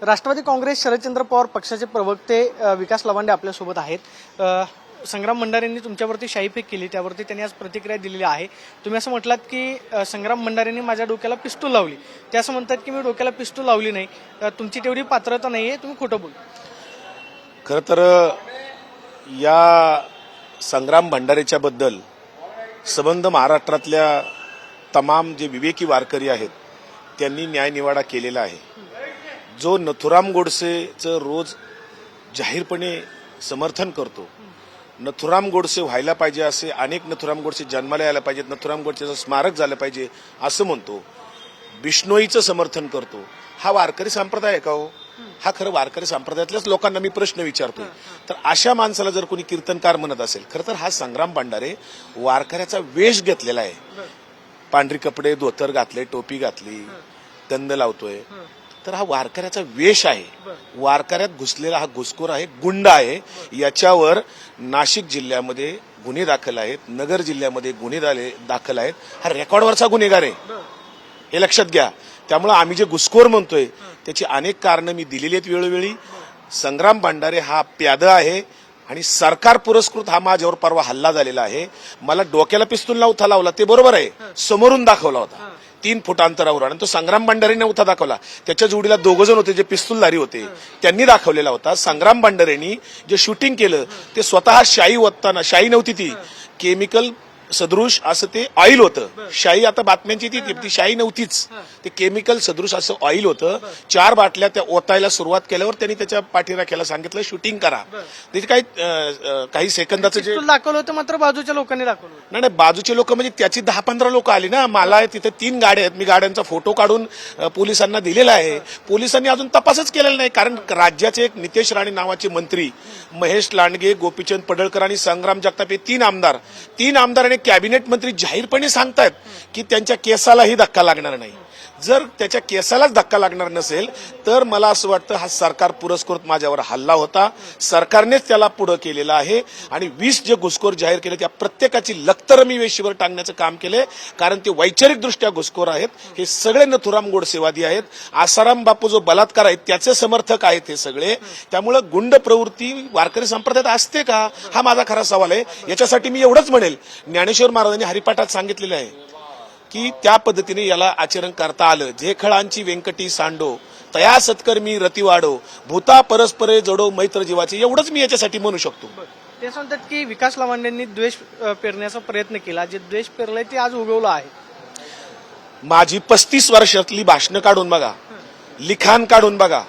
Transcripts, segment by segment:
राष्ट्रवादी काँग्रेस शरदचंद्र पवार पक्षाचे प्रवक्ते विकास लवांडे आपल्यासोबत आहेत। संग्राम भंडारेंनी तुमच्यावरती शाईफेक केली, त्यावरती त्यांनी आज प्रतिक्रिया दिलेली आहे। तुम्ही असं म्हटलात की संग्राम भंडारेंनी माझ्या डोक्याला पिस्तूल लावली, ते असं म्हणतात की मी डोक्याला पिस्तूल लावली नाही, तुमची तेवढी पात्रता नाहीये, तुम्ही खोटं बोल। खरं तर या संग्राम भंडारेच्या बद्दल संबंध महाराष्ट्रातल्या तमाम जे विवेकी वारकरी आहेत त्यांनी न्यायनिवाडा केलेला आहे। जो नथुराम गोडसेचं रोज जाहीरपणे समर्थन करतो, नथुराम गोडसे व्हायला पाहिजे, असे अनेक नथुराम गोडसे जन्माला यायला पाहिजेत, नथुराम गोडसेचं स्मारक झालं पाहिजे असं म्हणतो, बिश्नोईचं समर्थन करतो, हा वारकरी संप्रदाय आहे का हो? हा खरं वारकरी संप्रदायातल्याच लोकांना मी प्रश्न विचारतोय। तर अशा माणसाला जर कोणी कीर्तनकार म्हणत असेल, खरं तर हा संग्राम भंडारे वारकऱ्याचा वेश घेतलेला आहे। पांढरी कपडे, धोतर घातले, टोपी घातली, गंध लावतोय, तर हा वारकऱ्याचा वेश आहे। वारकऱ्यात घुसलेला हा घुसखोर आहे, गुंड आहे। याच्यावर नाशिक जिल्ह्यामध्ये गुन्हे दाखल आहेत, नगर जिल्ह्यामध्ये गुन्हे दाखल आहेत। हा रेकॉर्डवरचा गुन्हेगार आहे, हे लक्षात घ्या। त्यामुळे आम्ही जे घुसखोर म्हणतोय त्याची अनेक कारणं मी दिलेली आहेत वेळोवेळी। संग्राम भंडारे हा प्यादा आहे आणि सरकार पुरस्कृत हा माझ्यावर परवा हल्ला झालेला आहे। मला डोक्याला पिस्तूल नव्हता लावला, ते बरोबर आहे, समोरून दाखवला होता 3 फूट अंतरावर, आणि तो संग्राम भंडारेने नव्हता दाखवला, त्याच्या जोडीला 2 जण होते जे पिस्तूलधारी होते, त्यांनी दाखवलेला होता। संग्राम भंडारेंनी जे शूटिंग केलं ते स्वतः शाई ओतताना, शाई नव्हती ती, केमिकल सदृश असं ते ऑइल होतं। शाई आता बातम्यांची ती शाई नव्हतीच, ते केमिकल सदृश असं ऑइल होतं। 4 बाटल्या त्या ओतायला सुरुवात केल्यावर त्यांनी त्याच्या पाठीराख्याला सांगितलं शूटिंग करा। त्याचे काही सेकंदाचं जे दाखवलं होतं, मात्र बाजूच्या लोकांनी दाखवलं नाही, बाजूचे लोक म्हणजे त्याची 10-15 लोक आली ना। मला तिथे 3 गाड्या आहेत, मी गाड्यांचा फोटो काढून पोलिसांना दिलेला आहे। पोलिसांनी अजून तपासच केलेला नाही, कारण राज्याचे एक नितेश राणे नावाचे मंत्री, महेश लांडगे, गोपीचंद पडळकर आणि संग्राम जगताप हे 3 आमदार आणि कॅबिनेट मंत्री जाहीरपणे सांगतायत की त्यांच्या केसालाही धक्का लागणार नाही। जर त्याच्या केसालाच धक्का लागणार नसेल तर मला असं वाटतं हा सरकार पुरस्कृत माझ्यावर हल्ला होता, सरकारनेच त्याला पुढे केलेला आहे। आणि 20 जे घुसखोर जाहीर केले त्या प्रत्येकाची लक्तर मी वेशीवर टांगण्याचं काम केलंय, कारण ते वैचारिकदृष्ट्या घुसखोर आहेत। हे सगळे नथुराम गोडसेवादी आहेत। आसाराम बापू जो बलात्कार आहेत त्याचे समर्थक आहेत हे सगळे। त्यामुळे गुंड प्रवृत्ती वारकरी संप्रदायात असते का, हा माझा खरा सवाल आहे। याच्यासाठी मी एवढंच म्हणेल, ज्ञानेश्वर महाराजांनी हरिपाठात सांगितलेलं आहे की त्या पद्धतीने याला आचरण करता आलं। जे खळांची व्यंकटी सांडो, तया सत्कर्मी रती वाढो, भूता परस्परे जडो मैत्र जीवाचे, एवढंच मी याच्यासाठी म्हणू शकतो। ते सांगतात की विकास लवांडेंनी द्वेष पेरण्याचा प्रयत्न केला, जे द्वेष पेरलंय ते आज उगवलं आहे। माझी 35 वर्षातली भाषणं काढून बघा, लिखाण काढून बघा,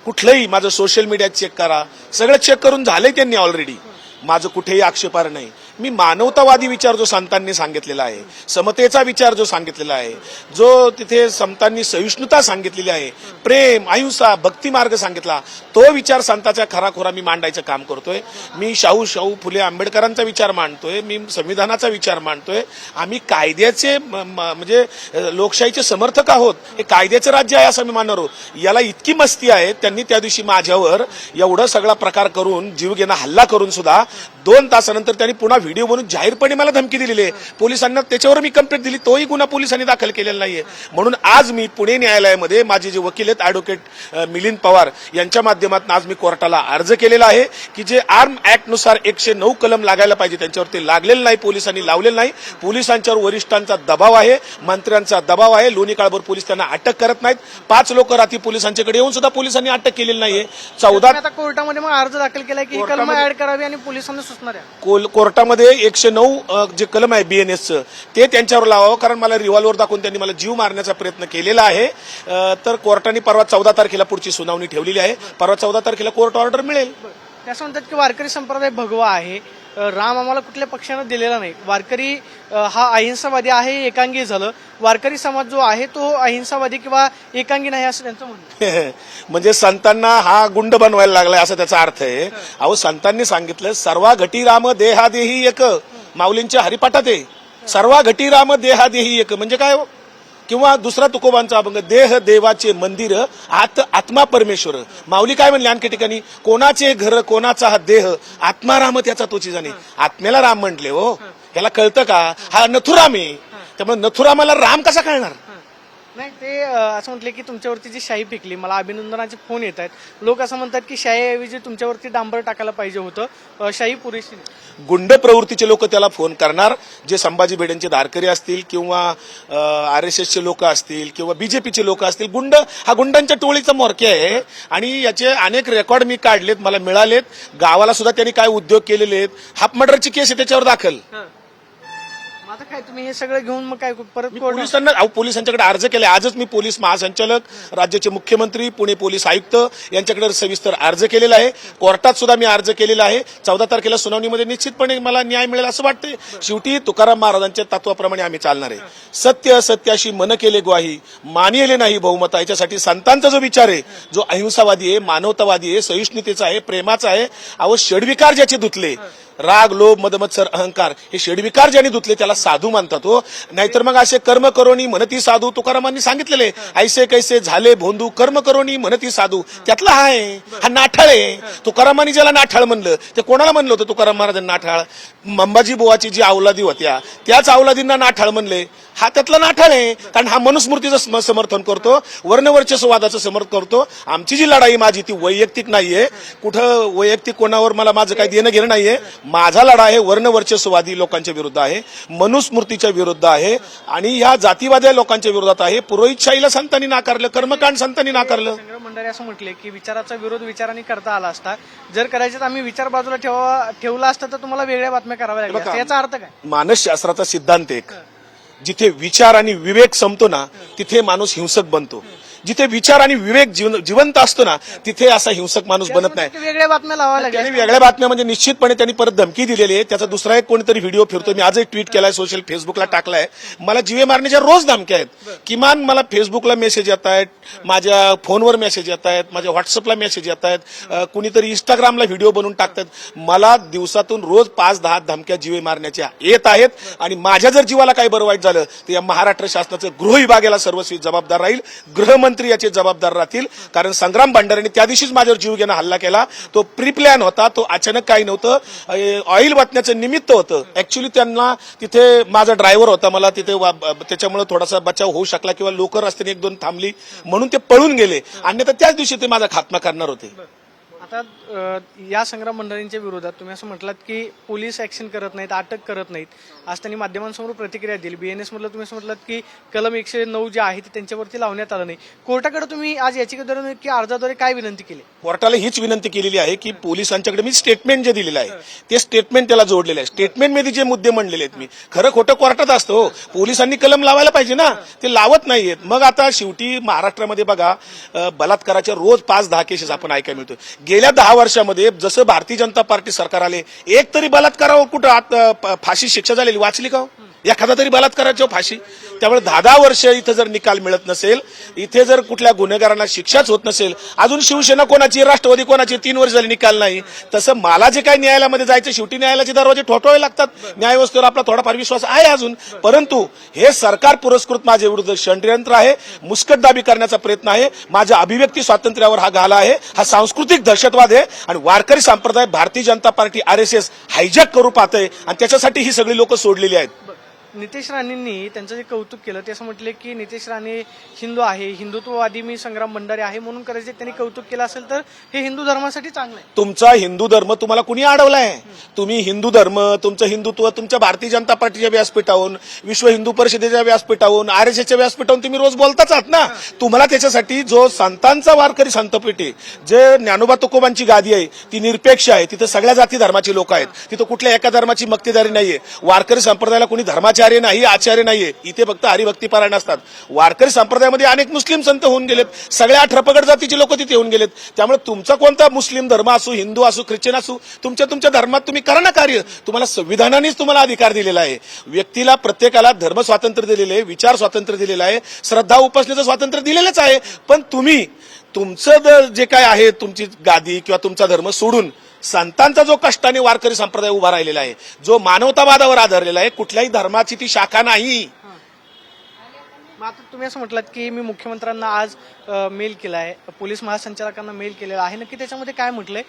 कुठलंही माझं सोशल मीडिया चेक करा, सगळं चेक करून झालंय त्यांनी ऑलरेडी। माझं कुठेही आक्षेपार्ह नाही। मी मानवतावादी विचार जो संतांनी सांगितलेला आहे, समतेचा विचार जो सांगितलेला आहे, जो तिथे संतांनी सहिष्णुता सांगितलेली आहे, प्रेम, अहिंसा, भक्ती मार्ग सांगितला, तो विचार संतांचा खराखोरा मी मांडायचं काम करतोय। मी शाहू फुले आंबेडकरांचा विचार मांडतोय, मी संविधानाचा विचार मांडतोय। आम्ही कायद्याचे म्हणजे लोकशाहीचे समर्थक आहोत। हे कायद्याचं राज्य आहे असं मी मानणार आहोत। याला इतकी मस्ती आहे, त्यांनी त्या दिवशी माझ्यावर एवढा सगळा प्रकार करून, जीवघेणा हल्ला करून सुद्धा 2 तासानंतर त्यांनी पुन्हा व्हिडिओ बनवून जाहीरपणे मला धमकी दिलेली आहे। पोलिसांना त्याच्यावर मी कंप्लेंट दिली, तोही गुन्हा पोलिसांनी दाखल केलेला नाहीये। म्हणून आज मी पुणे न्यायालयामध्ये माझे जे वकील आहेत ॲडव्होकेट मिलिंद पवार यांच्या माध्यमातून आज मी कोर्टाला अर्ज केलेला आहे की जे आर्म ऍक्ट नुसार 109 कलम लागायला पाहिजे त्यांच्यावर ते लागलेलं नाही, पोलिसांनी लावलेलं नाही। पोलिसांच्यावर वरिष्ठांचा दबाव आहे, मंत्र्यांचा दबाव आहे। लोणी काळभोर पोलीस त्यांना अटक करत नाहीत। 5 लोक रात्री पोलिसांच्याकडे येऊन सुद्धा पोलिसांनी अटक केलेली नाहीये। 14 आता कोर्टामध्ये मग अर्ज दाखल केलाय की ही कलम ऍड करावी आणि पोलिसांना सूचना द्या। कोर्टामध्ये 109 जे कलम आहे BNSचं ते त्यांच्यावर लावावं, कारण मला रिव्हॉल्वर दाखवून त्यांनी मला जीव मारण्याचा प्रयत्न केलेला आहे। तर कोर्टाने परवा 14 तारखेला पुढची सुनावणी ठेवलेली आहे। परवा 14 तारखेला कोर्ट ऑर्डर मिळेल। त्या म्हणतात की वारकरी संप्रदाय भगवा आहे, राम आम्हाला कुठल्या पक्षानं दिलेला नाही, वारकरी हा अहिंसावादी आहे, एकांगी झालं। वारकरी समाज जो आहे तो अहिंसावादी किंवा एकांगी नाही असं त्यांचं म्हणणं। म्हणजे संतांना हा गुंड बनवायला लागलाय असं त्याचा अर्थ आहे। अहो, संतांनी सांगितलं सर्वा घटी राम देहादेही एक, माऊलींच्या हरिपाठात आहे, सर्वा घटी राम देहादेही एक म्हणजे काय? किंवा दुसरा तुकोबांचा अभंग, देह देवाचे मंदिर, आत्मा परमेश्वर। माऊली काय म्हणले आणखी ठिकाणी, कोणाचे घर कोणाचा हा देह, आत्मा राम त्याचा तोची जाणे। आत्म्याला राम म्हटले हो, याला कळतं का? हा नथुराम आहे, त्यामुळे नथुरामाला राम कसा कळणार? नाही ते असं म्हटले की तुमच्यावरती जी शाई फेकली, मला अभिनंदनाचे फोन येत आहेत. लोक असं म्हणतात की शाईऐवजी तुमच्यावरती डांबर टाकायला पाहिजे होतं, शाई पुरेशी नाही. गुंड प्रवृत्तीचे लोक त्याला फोन करणार, जे संभाजी भिडेंचे धारकरी असतील किंवा RSSचे लोक असतील किंवा बीजेपीचे लोक असतील. गुंड हा गुंडांच्या टोळीचा म्होरक्या आहे आणि याचे अनेक रेकॉर्ड मी काढलेत, मला मिळालेत. गावाला सुद्धा त्यांनी काय उद्योग केलेले आहेत. हाफ मर्डरची केस आहे त्याच्यावर दाखल. मग आता काय तुम्ही हे सगळं घेऊन मग काय परत मी कोर्टात- पोलिसांना पोलिसांच्याकडे अर्ज केले. आजच मी पोलीस महासंचालक, राज्याचे मुख्यमंत्री, पुणे पोलीस आयुक्त यांच्याकडे सविस्तर अर्ज केलेला आहे. कोर्टात सुद्धा मी अर्ज केलेला आहे. 14 तारखेला सुनावणीमध्ये निश्चितपणे मला न्याय मिळेल असं वाटतंय. शेवटी तुकाराम महाराजांच्या तत्वाप्रमाणे आम्ही चालणार आहे. सत्य सत्याशी मन केले ग्वाही, मानिले नाही बहुमता. याच्यासाठी संतांचा जो विचार आहे, जो अहिंसावादी आहे, मानवतावादी आहे, सहिष्णुतेचा आहे, प्रेमाचा आहे. अहो षडविकार ज्याचे धुतले, राग, लोभ, मद, मत्सर, अहंकार, हे षडविकार ज्यांनी धुतले त्याला साधू मानतात. हो, नाहीतर मग असे कर्म करोनी म्हणती साधू. तुकारामांनी सांगितलेले, ऐसे कैसे झाले भोंदू, कर्म करोनी म्हणती साधू. त्यातला हा आहे, हा नाठाळ आहे. तुकारामांनी ज्याला नाठाळ म्हणलं ते कोणाला म्हणलं होतं? तुकाराम महाराजांनी नाठाळ. अंबाजी बुवाची जी अवलादी होत्या त्याच अवलादींना नाठाळ म्हणले. हा त्यातला नाठाळ आहे, कारण हा मनुस्मृतीचं समर्थन करतो, वर्णवर्चस्ववादाचं समर्थन करतो. आमची जी लढाई माझी ती वैयक्तिक नाहीये, कुठं वैयक्तिक कोणावर मला माझं काही देणं घेणं नाहीये. माझा लढा आहे वर्णवर्चस्ववादी लोकांच्या विरुद्ध आहे, मनुस्मृतीच्या विरुद्ध आहे आणि या जातीवादी लोकांच्या विरोधात आहे. पुरोहितशाहीला संतांनी नाकारलं, कर्मकांड संतांनी नाकारलं. संग्राम भंडारे असं म्हटले की विचाराचा विरोध विचारांनी करता आला असता. जर करायचं तर आम्ही विचार बाजूला ठेवला असता तर तुम्हाला वेगळ्या बातम्या कराव्या लागल्या असत्या. याचा अर्थ काय? मानसशास्त्राचा सिद्धांत एक, जिथे विचार आणि विवेक संपतो ना तिथे माणूस हिंसक बनतो. जिथे विचार आणि विवेक जिवंत असतो ना तिथे असा हिंसक माणूस बनत नाही. वेगळ्या बातम्या लावाव्या लागल्या. त्यांनी वेगळ्या बातम्या म्हणजे निश्चितपणे त्यांनी परत धमकी दिलेली आहे. त्याचा दुसरा एक कोणीतरी व्हिडिओ फिरतो, मी आजही ट्विट केलाय, सोशल फेसबुकला टाकलाय. मला जीवे मारण्याच्या रोज धमक्या आहेत. किमान मला फेसबुकला मेसेज येत आहेत, माझ्या फोनवर मेसेज येत आहेत, माझ्या व्हॉट्सअपला मेसेज येत आहेत, कुणीतरी इंस्टाग्रामला व्हिडिओ बनवून टाकतात. मला दिवसातून रोज 5-10 धमक्या जीवे मारण्याच्या येत आहेत. आणि माझ्या जर जीवाला काही बरं वाईट झालं तर या महाराष्ट्र शासनाचं गृह विभागाला सर्वस्वी जबाबदार राहील, गृहमंत्री याचे जबाबदार राहतील. कारण संग्राम भंडारेंनी त्या दिवशीच माझ्यावर जीव घेणं हल्ला केला. तो प्री प्लॅन होता, तो अचानक काही नव्हतं. ऑइल वाटण्याचं निमित्त होतं. ऍक्च्युली त्यांना तिथे माझा ड्रायव्हर होता, मला तिथे त्याच्यामुळे थोडासा बचाव होऊ शकला किंवा लोक रस्त्याने 1-2 थांबली म्हणून ते पळून गेले. अन्यथा त्याच दिवशी ते माझा खात्मा करणार होते. आता या संग्राम भंडारेंच्या विरोधात तुम्ही असं म्हटलात की पोलीस ऍक्शन करत नाहीत, अटक करत नाहीत. आज त्यांनी माध्यमांसमोर प्रतिक्रिया दिली. BNS मधलं तुम्ही असं म्हटलात की कलम 109 जे आहे ते त्यांच्यावरती लावण्यात आलं नाही. कोर्टाकडे तुम्ही आज याचिकेद्वारे की अर्जाद्वारे काय विनंती केली? कोर्टाला हीच विनंती केलेली आहे की पोलिसांच्याकडे मी स्टेटमेंट जे दिलेलं आहे ते स्टेटमेंट त्याला जोडलेलं आहे. स्टेटमेंटमध्ये जे मुद्दे म्हणलेले आहेत, मी खरं खोटं कोर्टात असतो. पोलिसांनी कलम लावायला पाहिजे ना, ते लावत नाहीयेत. मग आता शेवटी महाराष्ट्रामध्ये बघा, बलात्काराच्या रोज 5-10 केसेस आपण ऐकायला मिळतो. गेल्या 10 वर्षामध्ये जसं भारतीय जनता पार्टी सरकार आले, एक तरी बलात्कारावर कुठं फाशी शिक्षा झालेली वाचली का? एखादा तरी बलात्काराची फाशी. त्यामुळे 10 वर्ष इथं जर निकाल मिळत नसेल, इथे जर कुठल्या गुन्हेगारांना शिक्षाच होत नसेल, अजून शिवसेना कोणाची, राष्ट्रवादी कोणाची 3 वर्ष झाली निकाल नाही, तसं मला जे काही न्यायालयामध्ये जायचं, शेवटी न्यायालयाचे दरवाजे ठोठवावे लागतात. न्यायव्यवस्थेवर आपला थोडाफार विश्वास आहे अजून, परंतु हे सरकार पुरस्कृत माझ्या विरुद्ध षड्यंत्र आहे, मुस्कटदाबी करण्याचा प्रयत्न आहे. माझ्या अभिव्यक्ती स्वातंत्र्यावर हा घाला आहे, हा सांस्कृतिक दहशतवाद आहे आणि वारकरी संप्रदाय Bharatiya Janata party RSS hijack करू पाहतंय आणि त्याच्यासाठी ही सगळी लोक सोडलेली आहेत. नितेश राणेंनी त्यांचं जे कौतुक केलं ते असं म्हटले की नितेश राणे हिंदू आहे, हिंदुत्ववादी मी संग्राम भंडारे आहे म्हणून करायचे. त्यांनी कौतुक केलं असेल तर हे हिंदू धर्मासाठी चांगलं आहे. तुमचा हिंदू धर्म तुम्हाला कुणी अडवलाय? तुम्ही हिंदू धर्म, तुमचं हिंदुत्व तुमच्या भारतीय जनता पार्टीच्या व्यासपीठावरून, विश्व हिंदू परिषदेच्या व्यासपीठावरून, RSSच्या व्यासपीठावरून तुम्ही रोज बोलताच आहात ना. तुम्हाला त्याच्यासाठी जो संतांचा वारकरी संतपीठ आहे, जे ज्ञानोबा तुकोबांची गादी आहे, ती निरपेक्ष आहे. तिथं सगळ्या जाती धर्माची लोक आहेत, तिथं कुठल्या एका धर्माची मक्तेदारी नाहीये. वारकरी संप्रदायाला कोणी धर्माचार्य नाही, आचार्य नाहीये. इथे फक्त हरिभक्तीपारायण असतात. वारकरी संप्रदायामध्ये अनेक मुस्लिम संत होऊन गेलेत, सगळ्या 18 पगड जातीचे लोक तिथे होऊन गेलेत. त्यामुळे तुमचा कोणता मुस्लिम धर्म असू, हिंदू असू, ख्रिश्चन असू, तुमच्या धर्मात तुम्ही करा ना कार्य. तुम्हाला संविधानानेच तुम्हाला अधिकार दिलेला आहे. व्यक्तीला, प्रत्येकाला धर्म स्वातंत्र्य दिलेलं आहे, विचार स्वातंत्र्य दिलेलं आहे, श्रद्धा उपासनेचं स्वातंत्र्य दिलेलंच आहे. पण तुम्ही तुमचं जे काय आहे, तुमची गादी किंवा तुमचा धर्म सोडून संतांचा जो कष्टाने वारकरी संप्रदाय उभा राहिलेला आहे, जो मानवतावादावर आधारलेला आहे, कुठल्याही धर्माची ती शाखा नाही. मग आता तुम्ही असं म्हटलात की मी मुख्यमंत्र्यांना आज मेल केला आहे, पोलीस महासंचालकांना मेल केलेला आहे. नक्की त्याच्यामध्ये काय म्हटलंय?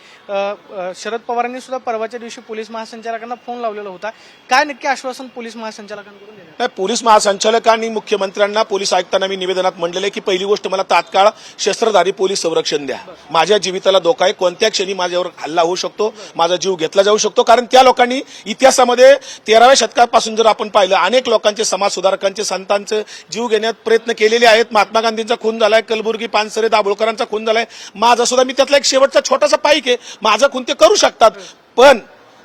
शरद पवारांनी सुद्धा परवाच्या दिवशी पोलीस महासंचालकांना फोन लावलेला होता. काय नक्की आश्वासन पोलीस महासंचालकांकडून देण्यात? नाही, पोलीस महासंचालकांनी मुख्यमंत्र्यांना, पोलीस आयुक्तांना मी निवेदनात म्हणलेलं की पहिली गोष्ट मला तात्काळ शस्त्रधारी पोलीस संरक्षण द्या. माझ्या जीविताला धोका आहे, कोणत्या क्षणी माझ्यावर हल्ला होऊ शकतो, माझा जीव घेतला जाऊ शकतो. कारण त्या लोकांनी इतिहासामध्ये 13व्या शतकापासून जर आपण पाहिलं, अनेक लोकांचे, समाज सुधारकांचे, संतांचे जीव घेण्यात प्रयत्न केलेले आहेत. महात्मा गांधींचा खून झालाय, कलबुर्गी, पानसरे, दाभोळकरांचा खून झालाय. माझा सुद्धा, मी त्यातला एक शेवटचा छोटासा पाईक आहे, माझा खून ते करू शकतात. पण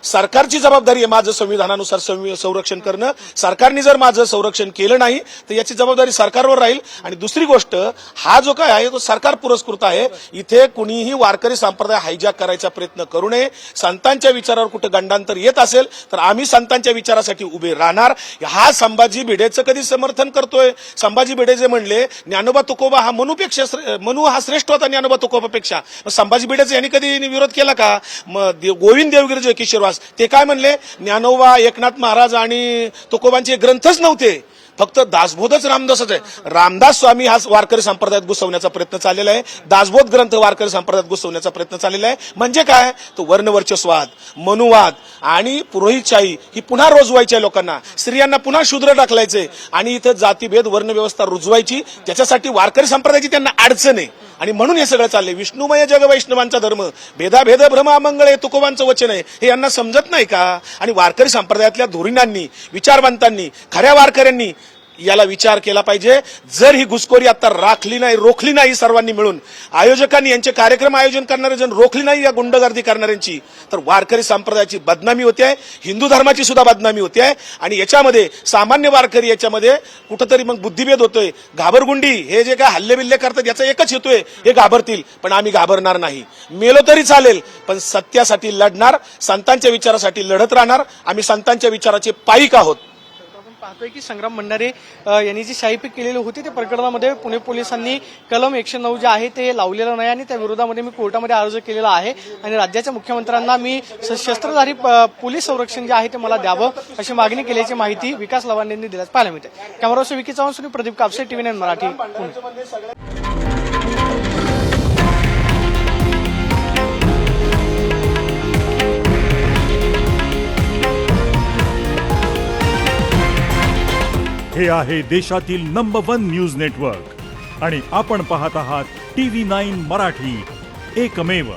सरकारची जबाबदारी आहे माझं संविधानानुसार संरक्षण करणं. सरकारने जर माझं संरक्षण केलं नाही तर याची जबाबदारी सरकारवर राहील. आणि दुसरी गोष्ट, हा जो काय आहे तो सरकार पुरस्कृत आहे. इथे कुणीही वारकरी संप्रदाय हायजॅक करायचा प्रयत्न करू नये. संतांच्या विचारावर कुठं गंडांतर येत असेल तर आम्ही संतांच्या विचारासाठी उभे राहणार. हा संभाजी भिडेचं कधी समर्थन करतोय? संभाजी भिडे जे म्हणले ज्ञानोबा तुकोबा हा मनू हा श्रेष्ठ होता ज्ञानोबा तुकोबापेक्षा, संभाजी भिडेचं यांनी कधी विरोध केला का? गोविंद देवगिरी जे किशोरवास ते काय म्हणले? ज्ञानोबा, एकनाथ महाराज आणि तुकोबांचे ग्रंथच नव्हते, फक्त दासबोधच रामदासच आहे. रामदास स्वामी हा वारकरी संप्रदायात घुसवण्याचा प्रयत्न चाललेला आहे. दासबोध ग्रंथ वारकरी संप्रदायात घुसवण्याचा प्रयत्न चाललेला आहे. म्हणजे काय? तो वर्णवर्चस्वाद, मनुवाद आणि पुरोहितशाही ही पुन्हा रुजवायची आहे लोकांना. स्त्रियांना पुन्हा शूद्र टाकलायचे आणि इथं जातीभेद, वर्णव्यवस्था रुजवायची. त्याच्यासाठी वारकरी संप्रदायाची त्यांना अडचण आहे आणि म्हणून हे सगळं चाललंय. विष्णुमय जग वैष्णवांचा धर्म, भेदाभेद भ्रम अमंगळ हे तुकोबांचं वचन आहे. हे यांना समजत नाही का? आणि वारकरी संप्रदायातल्या धुरीणांनी, विचारवंतांनी, खऱ्या वारकऱ्यांनी याला विचार केला पाहिजे. जर ही घुसखोरी आता रोखली नाही सर्वांनी मिळून, आयोजकांनी, यांचे कार्यक्रम आयोजन करणारे जण रोखली नाही या गुंडगर्दी करणाऱ्यांची, तर वारकरी संप्रदायाची बदनामी होते आहे, हिंदू धर्माची सुद्धा बदनामी होते आहे. आणि याच्यामध्ये सामान्य वारकरी याच्यामध्ये कुठंतरी मग बुद्धिभेद होतोय. घाबरगुंडी हे जे काय हल्लेबिल्ले करतात याचा एकच हेतू आहे, हे घाबरतील. पण आम्ही घाबरणार नाही. मेलो तरी चालेल पण सत्यासाठी लढणार, संतांच्या विचारासाठी लढत राहणार. आम्ही संतांच्या विचाराचे पाईक आहोत. पाहतोय की संग्राम भंडारे यांनी जी शाईपीक केलेली होती त्या प्रकरणामध्ये पुणे पोलिसांनी कलम 109 जे आहे ते लावलेलं नाही आणि त्या विरोधामध्ये मी कोर्टामध्ये अर्ज केलेला आहे. आणि राज्याच्या मुख्यमंत्र्यांना मी शस्त्रधारी पोलीस संरक्षण जे आहे ते मला द्यावं अशी मागणी केल्याची माहिती विकास लवांडे यांनी दिल्याचं पाहायला मिळते. कॅमेरापर्सन विकी चव्हाण, प्रदीप कापसे, TV9 मराठी, पुणे. हे आहे देशातील नंबर 1 न्यूज नेटवर्क आणि आपण पाहत आहात TV9 मराठी, एकमेव.